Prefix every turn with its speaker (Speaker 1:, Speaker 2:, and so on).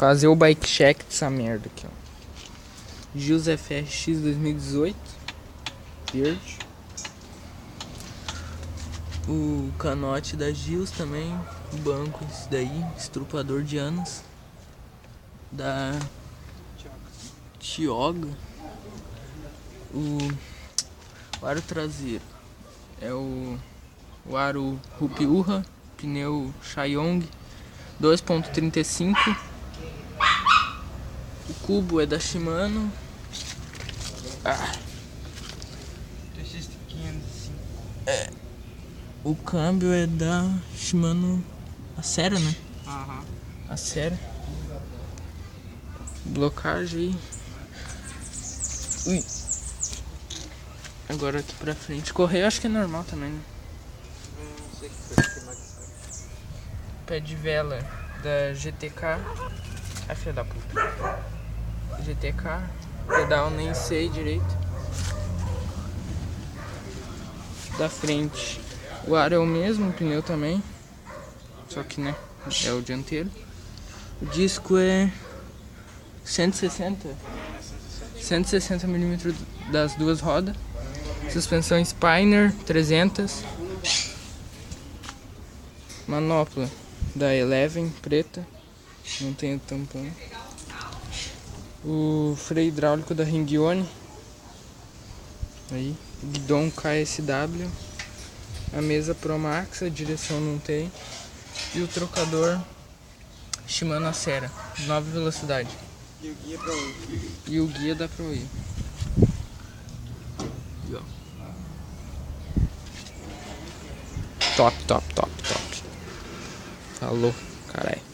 Speaker 1: Fazer o bike check dessa merda aqui, ó. Gills FRX 2018 verde. O canote da Gills também. O banco, esse daí, estrupador de anos. Da Tioga. O aro traseiro é o aro Rupiurra, pneu Shayong 2.35. O cubo é da Shimano. O câmbio é da Shimano Acera, né? Acera. Blocagem. Ui. Agora aqui pra frente. Correio acho que é normal também, né?
Speaker 2: Não sei que mais.
Speaker 1: Pé de vela da GTK. Ai, filha da puta. GTK. Pedal nem sei direito. Da frente. O aro é o mesmo, o pneu também. Só que, né, é o dianteiro. O disco é 160 mm das duas rodas. Suspensão Spiner 300. Manopla da Eleven preta. Não tem o tampão. O freio hidráulico da Ringione. Aí. O guidão KSW. A mesa Promax, a direção não tem. E o trocador Shimano Acera, 9 velocidade.
Speaker 2: E o guia pra onde?
Speaker 1: E o guia dá pra ir. Top. Falou, caralho.